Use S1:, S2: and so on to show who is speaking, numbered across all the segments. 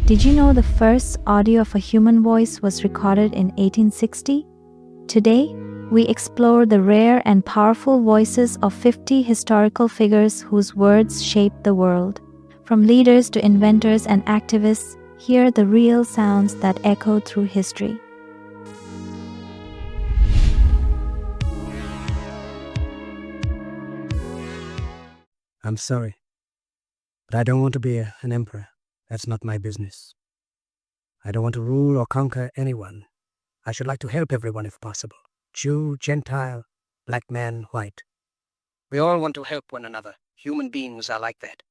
S1: Did you know the first audio of a human voice was recorded in 1860? Today, we explore the rare and powerful voices of 50 historical figures whose words shaped the world. From leaders to inventors and activists, hear the real sounds that echo through history.
S2: I'm sorry, but I don't want to be an emperor. That's not my business. I don't want to rule or conquer anyone. I should like to help everyone if possible. Jew, Gentile, black man, white. We all want to help one another. Human beings are like that.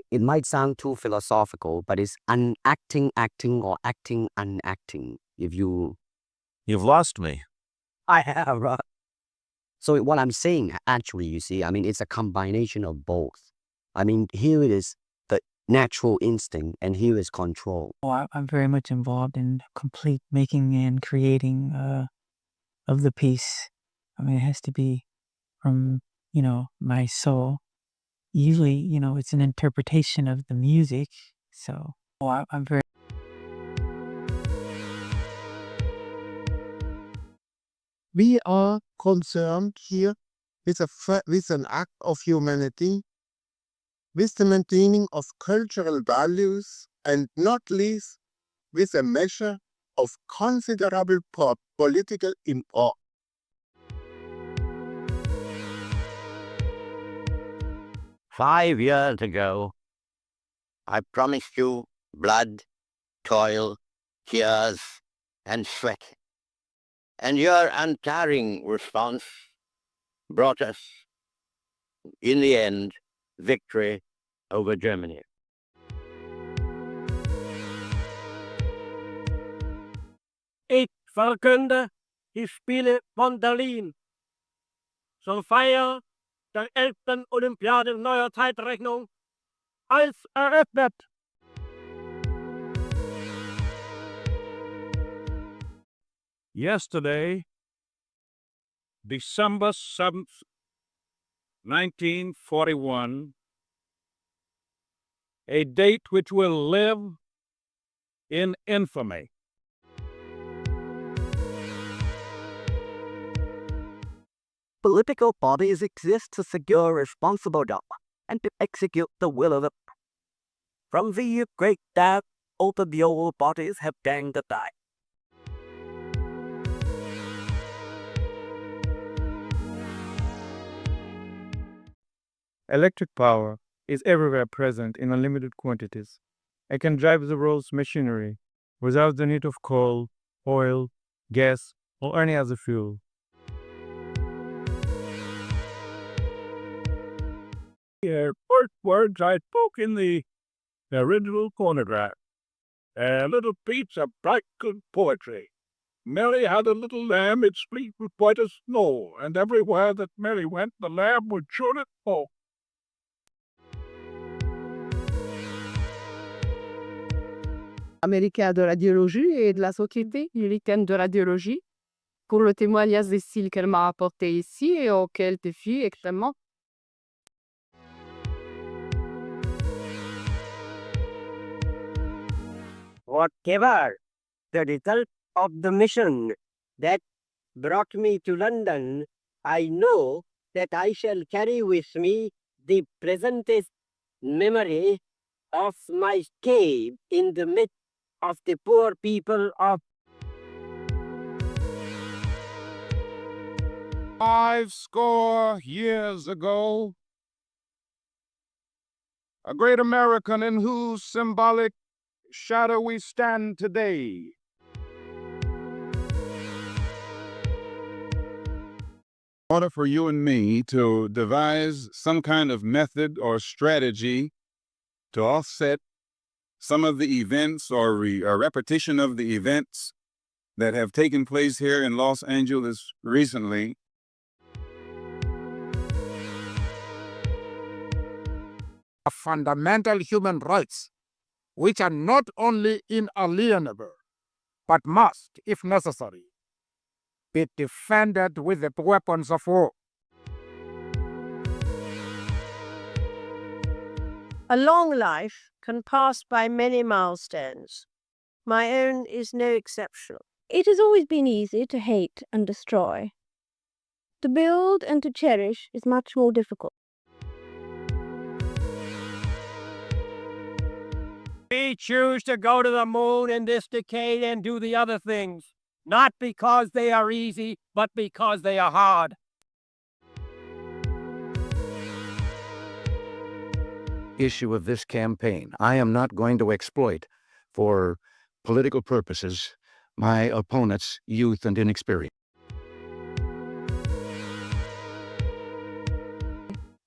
S3: It might sound too philosophical, but it's unacting, acting, or acting, unacting.
S4: You've lost me.
S3: I have. So what I'm saying, actually, you see, it's a combination of both. Here it is the natural instinct, and here is control.
S5: I'm very much involved in complete making and creating of the piece. It has to be from, my soul. Usually, it's an interpretation of the music. So I'm very...
S6: We are concerned here with an act of humanity, with the maintaining of cultural values, and not least with a measure of considerable political import.
S7: "5 years ago, I promised you blood, toil, tears, and sweat. And your untiring response brought us, in the end, victory over Germany."
S8: Ich verkünde, ich spiele Mandolin. Zur Feier der 11. Olympiade neuer Zeitrechnung als eröffnet.
S9: Yesterday, December 7th, 1941, a date which will live in infamy.
S3: Political bodies exist to secure responsible government and to execute the will of the people. From the great death, all of the old bodies have gained the die.
S10: Electric power is everywhere present in unlimited quantities. It can drive the world's machinery without the need of coal, oil, gas, or any other fuel.
S9: The first words I spoke in the original phonograph. A little piece of bright good poetry. Mary had a little lamb, its fleece was white as snow, and everywhere that Mary went, the lamb would surely go.
S11: Américain de radiologie et de la Société américaine de radiologie pour le témoignage des styles qu'elle m'a apporté ici et auquel je suis extrêmement.
S7: Whatever the result of the mission that brought me to London, I know that I shall carry with me the presentest memory of my stay in the midst of the poor people of
S9: 50 years ago, a great American in whose symbolic shadow we stand today. In order for you and me to devise some kind of method or strategy to offset some of the events or a repetition of the events that have taken place here in Los Angeles recently,
S8: Fundamental human rights, which are not only inalienable, but must, if necessary, be defended with the weapons of war.
S11: A long life
S12: can pass by many milestones. My own is no exception. It has always been easy to hate and destroy. To build and to cherish is much more difficult.
S7: We choose to go to the moon in this decade and do the other things, not because they are easy, but because they are hard.
S13: Issue of this campaign. I am not going to exploit for political purposes my opponent's youth and inexperience.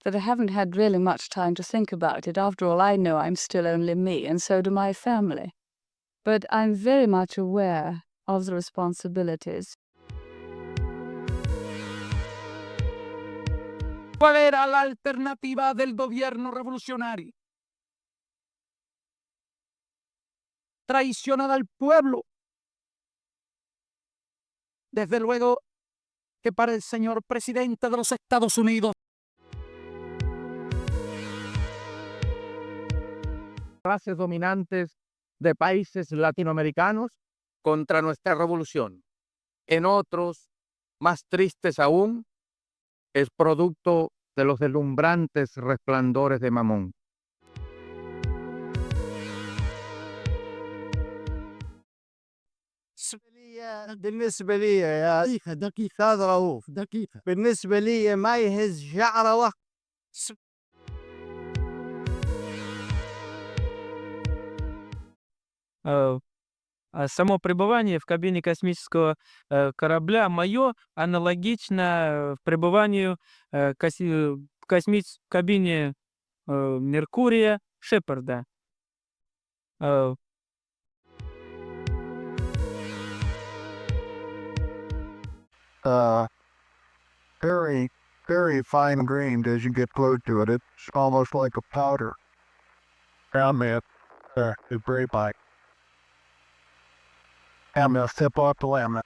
S14: That I haven't had really much time to think about it. After all, I know I'm still only me, and so do my family. But I'm very much aware of the responsibilities.
S8: ¿Cuál era la alternativa del gobierno revolucionario? Traicionar al pueblo. Desde luego que para el señor presidente de los Estados Unidos, clases dominantes de países latinoamericanos contra nuestra revolución. En otros, más tristes aún, es producto de los deslumbrantes resplandores de Mamón.
S15: بالنسبة لي يا دقيقة هذا رؤوف دقيقة بالنسبة لي ما يهز شعره وقت
S5: Само пребывание в кабине космического корабля мое аналогично пребыванию в кабине Меркурия Шепарда.
S16: Very, very fine grained as you get close to it. It's almost like a powder. It's very fine. I'm going to step off the laminate.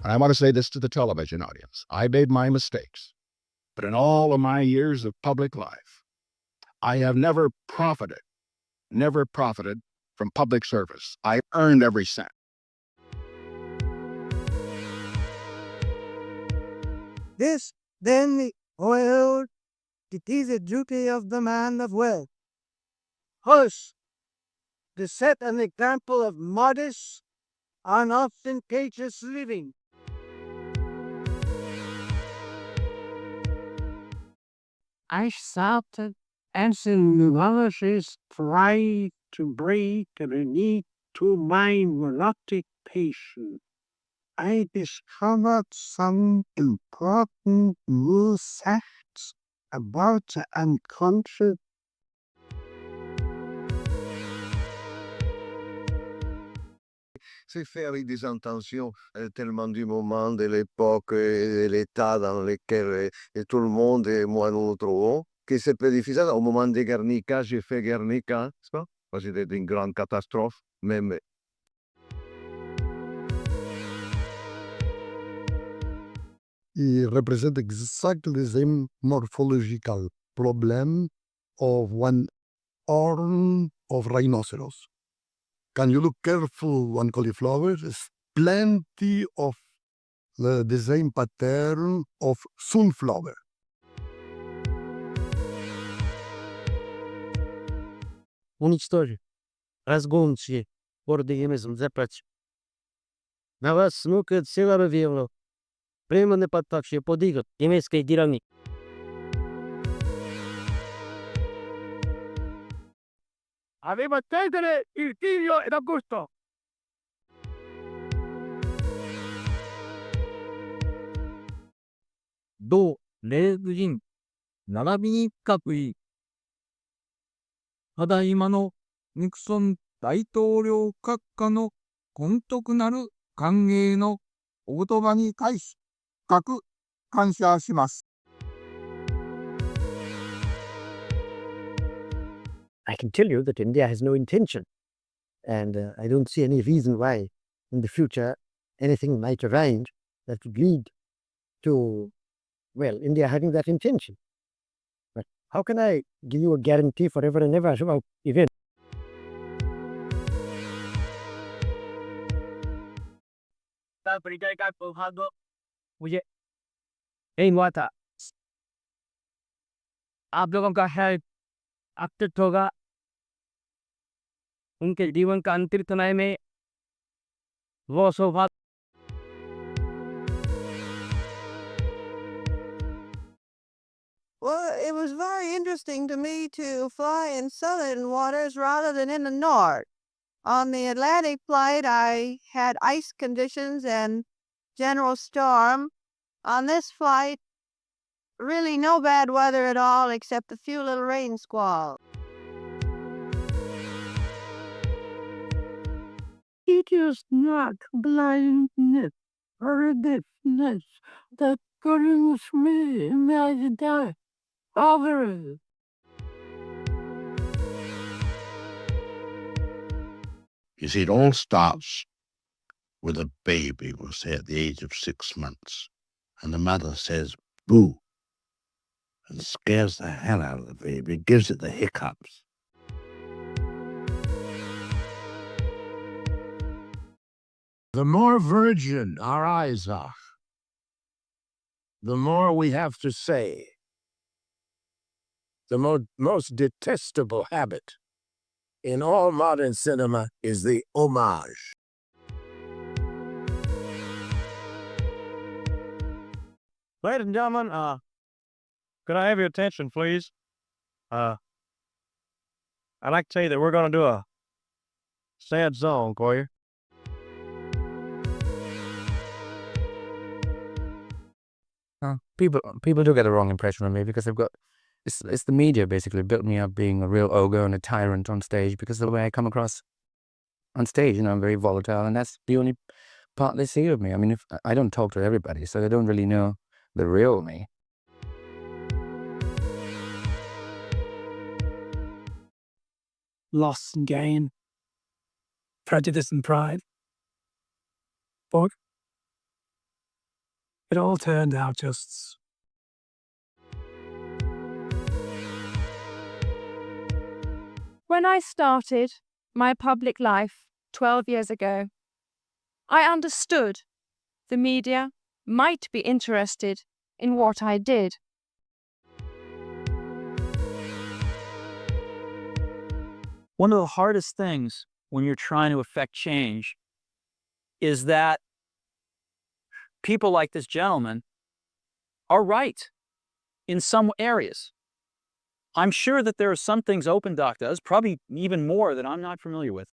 S17: I want to say this to the television audience. I made my mistakes. But in all of my years of public life, I have never profited from public service. I earned every cent.
S15: This, then, well, it is a duty of the man of wealth. First, to set an example of modest, unostentatious living.
S18: I started as a neurologist trying to break the need to my neurotic patient. I discovered some important new facts about the unconscious.
S19: C'est faire des intentions tellement du moment, de l'époque et de l'état dans lequel tout le monde et moi nous nous trouvons, que c'est plus difficile. Au moment de Guernica, j'ai fait Guernica, n'est-ce pas? C'était une grande catastrophe, même.
S6: It represents exactly the same morphological problem of one horn of rhinoceros. Can you look careful on cauliflower? There's plenty of the same pattern of sunflower.
S7: Уничтожи, разгончи, орденизм запрачь. На вас смукает сила ровевно. Прямо не подпавшие подигат немецкой дирани.
S8: Aveva Cesare, il Tirio ed Augusto.
S20: 同レーブ人、並びに深くいい。ただいまのニクソン大統領閣下の根徳なる歓迎のお言葉に対し、深く感謝します。
S7: I can tell you that India has no intention, and I don't see any reason why in the future anything might arrange that would lead to, well, India having that intention. How can I give you a guarantee forever and ever about event? मुझे यही हुआ था आप लोगों का help अस्तित्व होगा उनके जीवन का अंतिम समय में वो सौभाग्य
S12: Well, it was very interesting to me to fly in southern waters rather than in the north. On the Atlantic flight, I had ice conditions and general storm. On this flight, really no bad weather at all except a few little rain squalls.
S18: It is not blindness or deafness that brings me my death. Over.
S17: You see, it all starts with a baby, we'll say at the age of 6 months, and the mother says, boo, and scares the hell out of the baby, gives it the hiccups. The more virgin our eyes are, the more we have to say. The most detestable habit in all modern cinema is the homage.
S10: Ladies and gentlemen, could I have your attention, please? I'd like to tell you that we're going to do a sad song for you.
S21: People do get a wrong impression of me because they've got it's the media basically built me up being a real ogre and a tyrant on stage because of the way I come across on stage. You know, I'm very volatile, and that's the only part they see of me. I mean, if I don't talk to everybody, so they don't really know the real me.
S18: Loss and gain, prejudice and pride. But it all turned out just.
S11: When I started my public life 12 years ago, I understood the media might be interested in what I did.
S22: One of the hardest things when you're trying to affect change is that people like this gentleman are right in some areas. I'm sure that there are some things Open Doc does, probably even more that I'm not familiar with.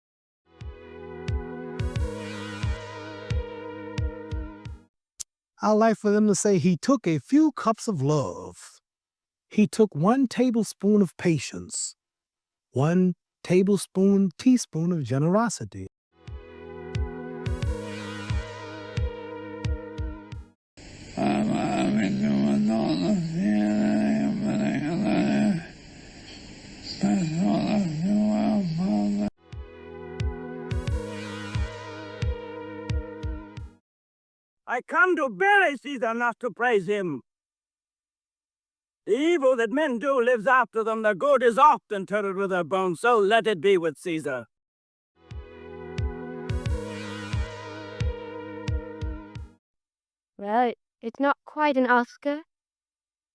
S18: I'd like for them to say he took a few cups of love. He took 1 tablespoon of patience, 1 teaspoon of generosity.
S7: I come to bury Caesar, not to praise him. The evil that men do lives after them. The good is often interred with their bones, so let it be with Caesar.
S12: Well, it's not quite an Oscar,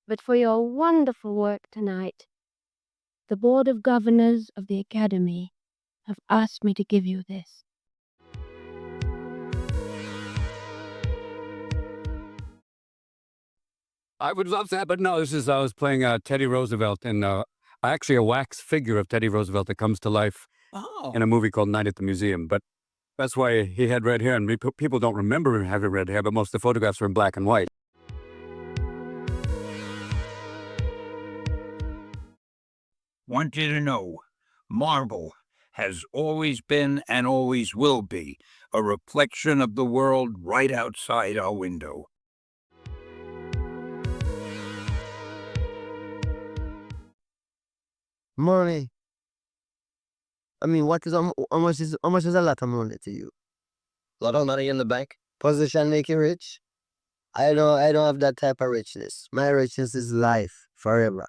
S12: but for your wonderful work tonight, the Board of Governors of the Academy have asked me to give you this.
S23: I would love that, but no, this is, I was playing Teddy Roosevelt, and actually a wax figure of Teddy Roosevelt that comes to life in a movie called Night at the Museum. But that's why he had red hair, and people don't remember him having red hair, but most of the photographs are in black and white.
S24: Want you to know, marble has always been and always will be a reflection of the world right outside our window.
S15: Money. I mean, how much is a lot of money to you?
S7: A lot of money in the bank.
S15: Position make you rich? I don't have that type of richness. My richness is life forever.